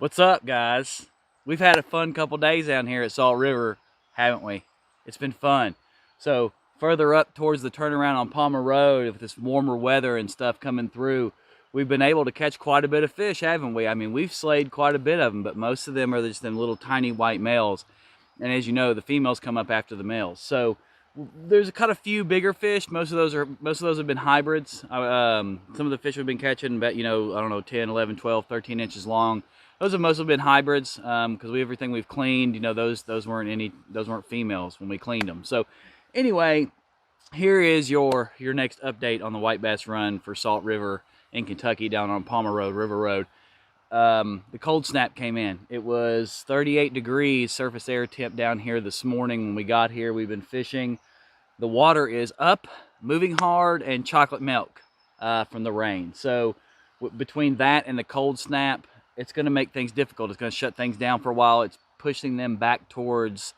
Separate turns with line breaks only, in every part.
What's up, guys? We've had a fun couple days down here at Salt River, haven't we? It's been fun. So further up towards the turnaround on Palmer Road, with this warmer weather and stuff coming through, we've been able to catch quite a bit of fish, haven't we? I mean, we've slayed quite a bit of them, but most of them are just them little tiny white males. And as you know, the females come up after the males. So there's a kind of few bigger fish. Most of those have been hybrids. Some of the fish we've been catching, about, I don't know, 10, 11, 12, 13 inches long. Those have mostly been hybrids because everything we've cleaned, those weren't females when we cleaned them. So anyway, here is your next update on the white bass run for Salt River in Kentucky down on Palmer Road, River Road. The cold snap came in. It was 38 degrees surface air temp down here this morning when we got here. We've been fishing. The water is up, moving hard, and chocolate milk from the rain. So between that and the cold snap, it's going to make things difficult. It's going to shut things down for a while. It's pushing them back towards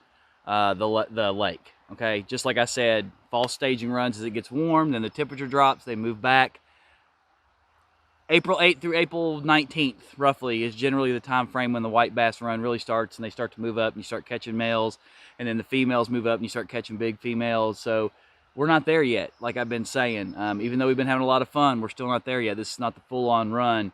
the lake. Okay, just like I said, fall staging runs as it gets warm, then the temperature drops, they move back. April 8th through April 19th, roughly, is generally the time frame when the white bass run really starts, and they start to move up, and you start catching males, and then the females move up, and you start catching big females. So we're not there yet, like I've been saying. Even though we've been having a lot of fun, we're still not there yet. This is not the full-on run.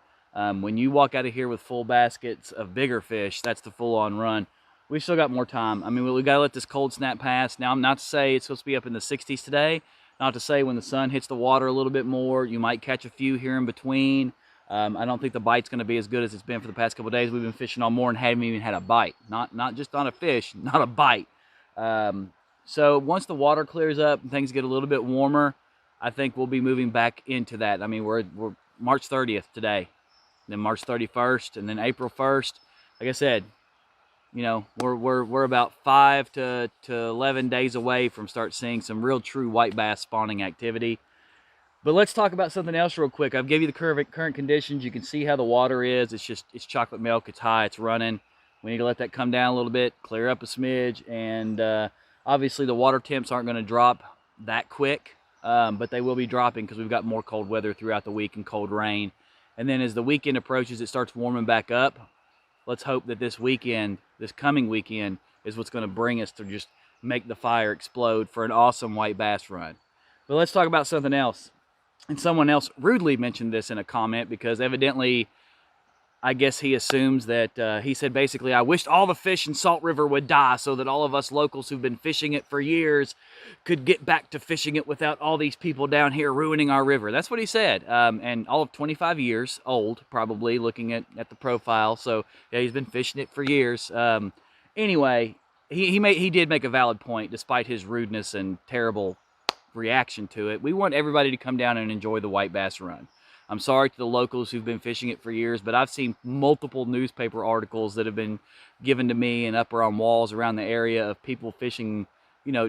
When you walk out of here with full baskets of bigger fish, that's the full-on run. We've still got more time. I mean, we got to let this cold snap pass. Now, I'm not to say it's supposed to be up in the 60s today. Not to say when the sun hits the water a little bit more, you might catch a few here in between. I don't think the bite's going to be as good as it's been for the past couple of days. We've been fishing all morning, haven't even had a bite. Not just on a fish, not a bite. So once the water clears up and things get a little bit warmer, I think we'll be moving back into that. I mean, we're March 30th today, then March 31st, and then April 1st. Like I said, we're about 5 to 11 days away from start seeing some real true white bass spawning activity. But let's talk about something else real quick. I've given you the current conditions. You can see how the water is. It's chocolate milk. It's high. It's running. We need to let that come down a little bit, clear up a smidge, and obviously the water temps aren't going to drop that quick, but they will be dropping because we've got more cold weather throughout the week and cold rain. And then as the weekend approaches, it starts warming back up. Let's hope that this coming weekend, is what's going to bring us to just make the fire explode for an awesome white bass run. But let's talk about something else. And someone else rudely mentioned this in a comment because evidently, I guess he assumes that, he said basically, I wished all the fish in Salt River would die so that all of us locals who've been fishing it for years could get back to fishing it without all these people down here ruining our river. That's what he said. And all of 25 years old, probably, looking at the profile. So, yeah, he's been fishing it for years. Anyway, he did make a valid point, despite his rudeness and terrible reaction to it. We want everybody to come down and enjoy the white bass run. I'm sorry to the locals who've been fishing it for years, but I've seen multiple newspaper articles that have been given to me and up on walls around the area of people fishing,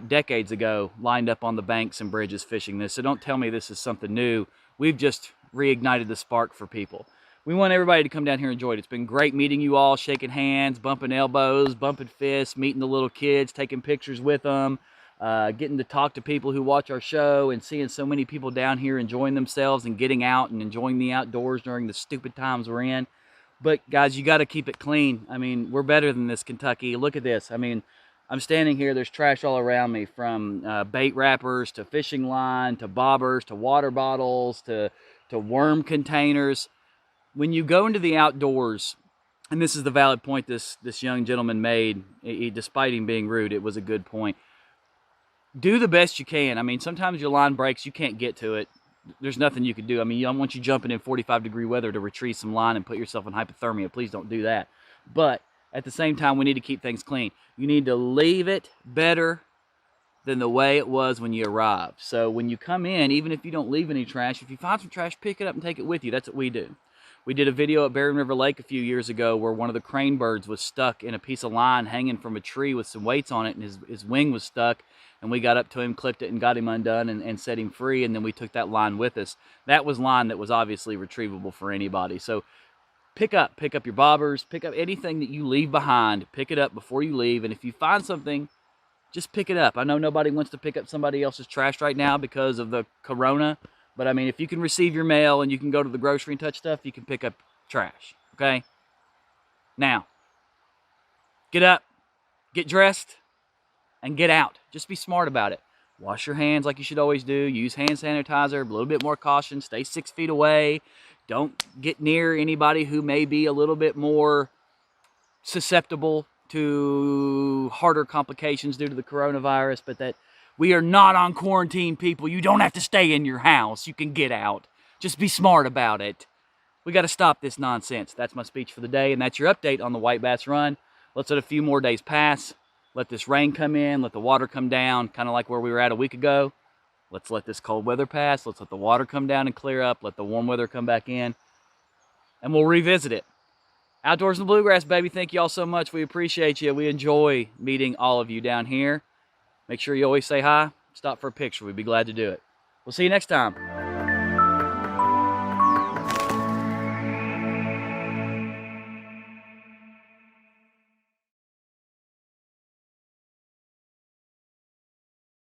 decades ago, lined up on the banks and bridges fishing this. So don't tell me this is something new. We've just reignited the spark for people. We want everybody to come down here and enjoy it. It's been great meeting you all, shaking hands, bumping elbows, bumping fists, meeting the little kids, taking pictures with them. Getting to talk to people who watch our show and seeing so many people down here enjoying themselves and getting out and enjoying the outdoors during the stupid times we're in. But guys, you got to keep it clean. I mean, we're better than this, Kentucky. Look at this. I mean, I'm standing here, there's trash all around me, from bait wrappers to fishing line to bobbers to water bottles to worm containers. When you go into the outdoors, and this is the valid point this young gentleman made, despite him being rude, it was a good point. Do the best you can. I mean, sometimes your line breaks, you can't get to it. There's nothing you can do. I mean, I don't want you jumping in 45-degree weather to retrieve some line and put yourself in hypothermia. Please don't do that. But at the same time, we need to keep things clean. You need to leave it better than the way it was when you arrived. So when you come in, even if you don't leave any trash, if you find some trash, pick it up and take it with you. That's what we do. We did a video at Bering River Lake a few years ago where one of the crane birds was stuck in a piece of line hanging from a tree with some weights on it, and his wing was stuck. And we got up to him, clipped it, and got him undone and set him free, and then we took that line with us. That was line that was obviously retrievable for anybody. So pick up your bobbers, pick up anything that you leave behind, pick it up before you leave, and if you find something, just pick it up. I know nobody wants to pick up somebody else's trash right now because of the corona, but I mean, if you can receive your mail and you can go to the grocery and touch stuff, you can pick up trash, okay? Now, get up, get dressed, and get out. Just be smart about it. Wash your hands like you should always do. Use hand sanitizer, a little bit more caution. Stay 6 feet away. Don't get near anybody who may be a little bit more susceptible to harder complications due to the coronavirus, but that we are not on quarantine, people. You don't have to stay in your house. You can get out. Just be smart about it. We got to stop this nonsense. That's my speech for the day, and that's your update on the White Bass Run. Let's let a few more days pass. Let this rain come in. Let the water come down, kind of like where we were at a week ago. Let's let this cold weather pass. Let's let the water come down and clear up. Let the warm weather come back in, and we'll revisit it. Outdoors in the Bluegrass, baby, thank you all so much. We appreciate you. We enjoy meeting all of you down here. Make sure you always say hi. Stop for a picture. We'd be glad to do it. We'll see you next time.